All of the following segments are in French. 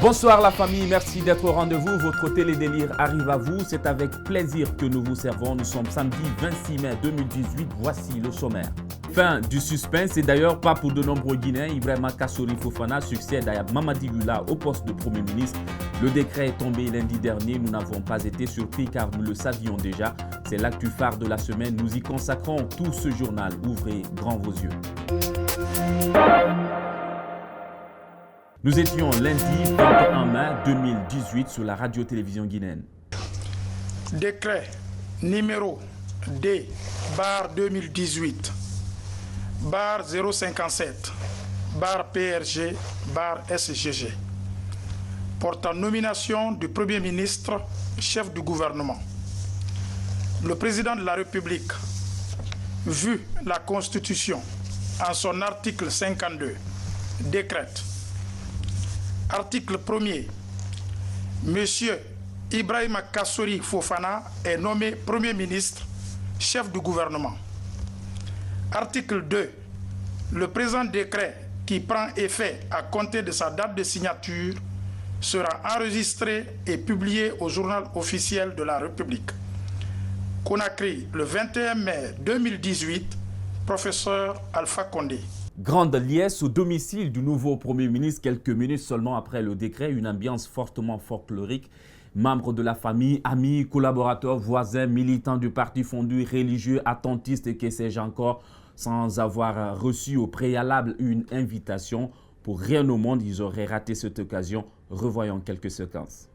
Bonsoir la famille, merci d'être au rendez-vous. Votre télédélire arrive à vous. C'est avec plaisir que nous vous servons. Nous sommes samedi 26 mai 2018. Voici le sommaire. Fin du suspense et d'ailleurs pas pour de nombreux Guinéens. Ibrahima Kassori Fofana succède à Mamadi Gula au poste de Premier ministre. Le décret est tombé lundi dernier. Nous n'avons pas été surpris car nous le savions déjà. C'est l'actu phare de la semaine. Nous y consacrons tout ce journal. Ouvrez grand vos yeux. Nous étions lundi 21 mai 2018 sur la radio-télévision guinéenne. Décret numéro D/057/PRG/SGG portant nomination du Premier ministre, chef du gouvernement. Le président de la République, vu la Constitution en son article 52, décrète. Article 1er. Monsieur Ibrahima Kassori Fofana est nommé Premier ministre, chef du gouvernement. Article 2. Le présent décret qui prend effet à compter de sa date de signature sera enregistré et publié au journal officiel de la République. Conakry, le 21 mai 2018, professeur Alpha Condé. Grande liesse au domicile du nouveau Premier ministre, quelques minutes seulement après le décret, une ambiance fortement folklorique. Membres de la famille, amis, collaborateurs, voisins, militants du parti fondu, religieux, attentistes et que sais-je encore, sans avoir reçu au préalable une invitation. Pour rien au monde, ils auraient raté cette occasion. Revoyons quelques séquences.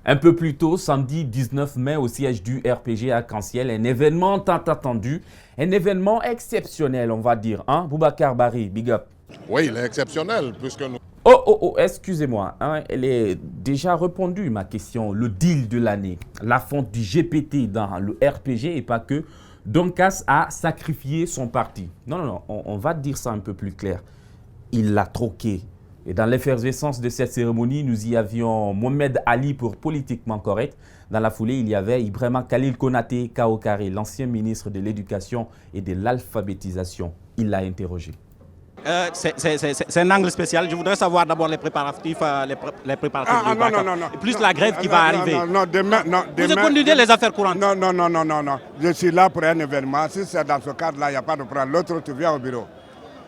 Un peu plus tôt, samedi 19 mai, au siège du RPG à Arc-en-Ciel, un événement tant attendu, un événement exceptionnel, on va dire. Hein? Boubacar Bari, big up. Oui, il est exceptionnel, puisque nous... Excusez-moi, hein, elle est déjà répondue, ma question. Le deal de l'année, la fonte du GPT dans le RPG et pas que. Domkas a sacrifié son parti. Non, on va dire ça un peu plus clair. Il l'a troqué. Et dans l'effervescence de cette cérémonie, nous y avions Mohamed Ali pour politiquement correct. Dans la foulée, il y avait Ibrahima Khalil Konaté Kaokare, l'ancien ministre de l'Éducation et de l'Alphabétisation. Il l'a interrogé. C'est un angle spécial. Je voudrais savoir d'abord les préparatifs. Non. Plus la grève qui va arriver. Demain, Vous continuez les affaires courantes. Non. Je suis là pour un événement. Si c'est dans ce cadre-là, il n'y a pas de problème. L'autre, tu viens au bureau.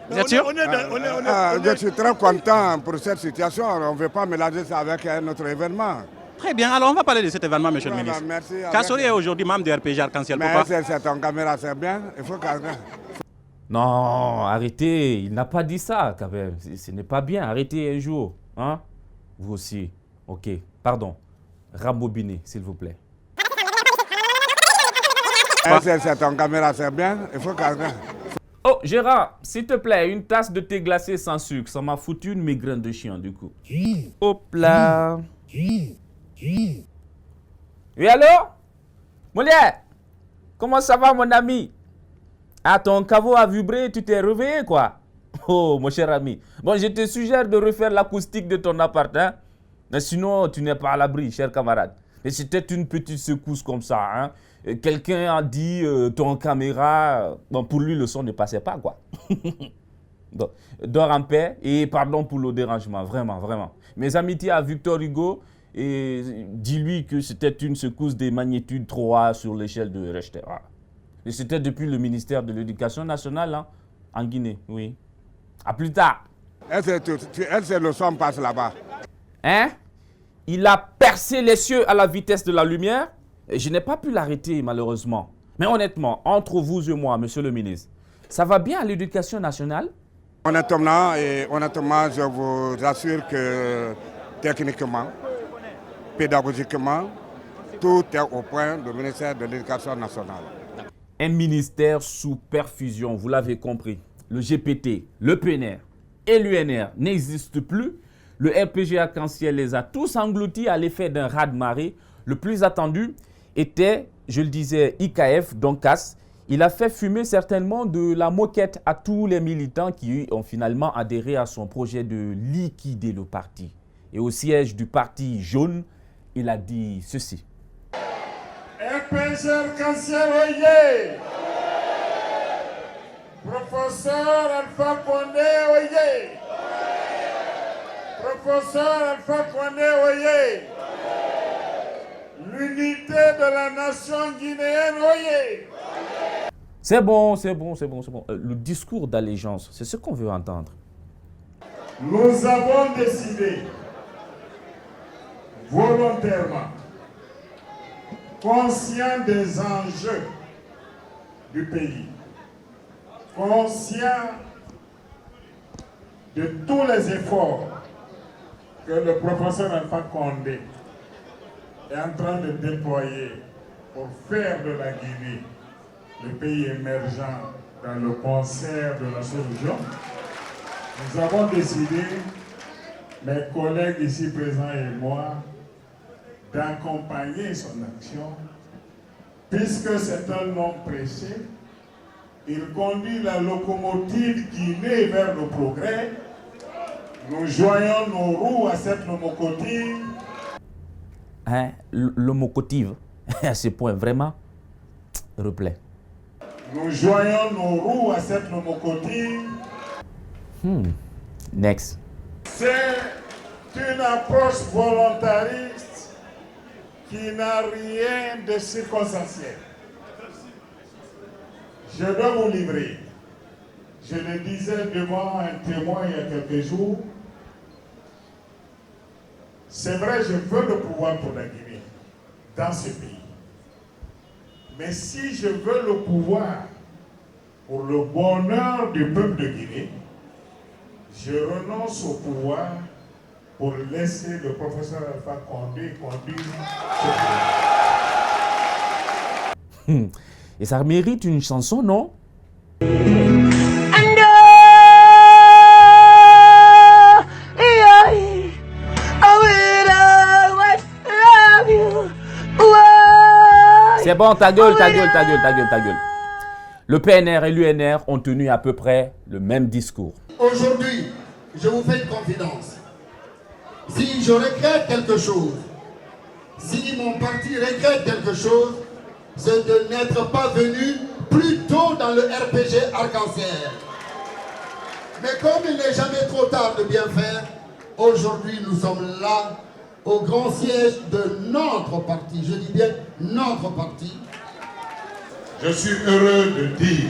Vous êtes sûr? Je suis très content pour cette situation. On ne veut pas mélanger ça avec un autre événement. Très bien. Alors, on va parler de cet événement, monsieur le ministre. Merci. Kassori est aujourd'hui membre du RPG Arc-en-Ciel. Mais Pourquoi? c'est ton caméra, c'est bien. Il faut que... Non, arrêtez. Il n'a pas dit ça, quand même. Ce n'est pas bien. Arrêtez un jour. Hein? Vous aussi. OK. Pardon. Rambobinez, s'il vous plaît. C'est ton caméra, c'est bien. Il faut que... Oh, Gérard, s'il te plaît, une tasse de thé glacé sans sucre. Ça m'a foutu une migraine de chien, du coup. Hop là. Oui, allô? Molière, comment ça va, mon ami? Ah, ton caveau a vibré, tu t'es réveillé, quoi? Oh, mon cher ami. Bon, je te suggère de refaire l'acoustique de ton appart, hein? Mais sinon, tu n'es pas à l'abri, cher camarade. Mais c'était une petite secousse comme ça, hein? Quelqu'un a dit ton caméra, bon, pour lui le son ne passait pas, quoi. Donc, dors en paix et pardon pour le dérangement, vraiment. Mes amitiés à Victor Hugo et dis-lui que c'était une secousse de magnitude 3 sur l'échelle de Richter. Voilà. Et c'était depuis le ministère de l'Éducation nationale, hein, en Guinée, oui. À plus tard. Est-ce le son passe là-bas? Hein? Il a percé les cieux à la vitesse de la lumière. Et je n'ai pas pu l'arrêter, malheureusement. Mais honnêtement, entre vous et moi, monsieur le ministre, ça va bien à l'Éducation nationale? Honnêtement, je vous assure que techniquement, pédagogiquement, tout est au point du ministère de l'Éducation nationale. Un ministère sous perfusion, vous l'avez compris. Le GPT, le PNR, et l'UNR n'existent plus. Le RPG Arc-en-Ciel les a tous engloutis à l'effet d'un raz-de-marée. Le plus attendu était, je le disais, IKF, Doncas. Il a fait fumer certainement de la moquette à tous les militants qui ont finalement adhéré à son projet de liquider le parti. Et au siège du parti jaune, il a dit ceci. RPG Arc-en-Ciel, oyez! Professeur Alpha Condé, oyez! Professeur Alpha Condé, oyez! L'unité de la nation guinéenne, oyez! C'est bon, c'est bon, c'est bon, c'est bon. Le discours d'allégeance, c'est ce qu'on veut entendre. Nous avons décidé volontairement, conscients des enjeux du pays, conscients de tous les efforts que le professeur Alpha Condé est en train de déployer pour faire de la Guinée le pays émergent dans le concert de la sous-région. Nous avons décidé, mes collègues ici présents et moi, d'accompagner son action, puisque c'est un homme pressé. Il conduit la locomotive Guinée vers le progrès. Nous joignons nos roues à cette locomotive. Hein, locomotive, à ce point, vraiment, replay. Nous joignons nos roues à cette locomotive. Next. C'est une approche volontariste qui n'a rien de circonstanciel. Je dois vous livrer. Je le disais devant un témoin il y a quelques jours. C'est vrai, je veux le pouvoir pour la Guinée, dans ce pays. Mais si je veux le pouvoir pour le bonheur du peuple de Guinée, je renonce au pouvoir pour laisser le professeur Alpha Condé conduire ce pays. Et ça mérite une chanson, non? C'est bon, ta gueule, ta gueule, ta gueule, ta gueule, ta gueule. Le PNR et l'UNR ont tenu à peu près le même discours. Aujourd'hui, je vous fais une confidence. Si je regrette quelque chose, si mon parti regrette quelque chose, c'est de n'être pas venu plus tôt dans le RPG Arc-en-Ciel. Mais comme il n'est jamais trop tard de bien faire, aujourd'hui nous sommes là au grand siège de notre parti. Je dis bien notre parti. Je suis heureux de dire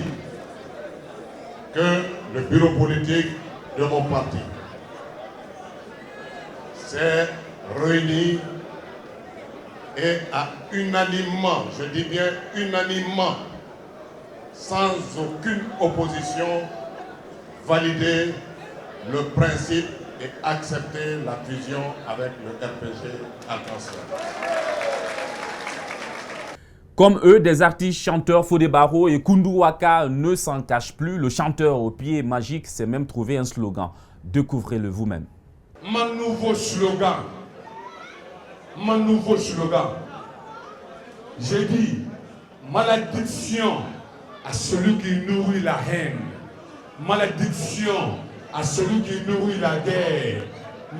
que le bureau politique de mon parti s'est réuni et a unanimement, je dis bien unanimement, sans aucune opposition, validé le principe et accepté la fusion avec le RPG Arc-en-Ciel. Comme eux, des artistes, chanteurs, Fodé Barro et Koundou Waka ne s'en cachent plus. Le chanteur au pied magique s'est même trouvé un slogan. Découvrez-le vous-même. Mon nouveau slogan, j'ai dit, malédiction à celui qui nourrit la haine, malédiction à celui qui nourrit la guerre,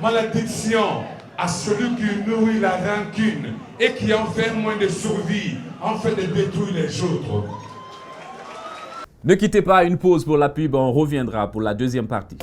malédiction à celui qui nourrit la rancune et qui en fait moins de survie, en fait de détruire les autres. Ne quittez pas, une pause pour la pub, on reviendra pour la deuxième partie.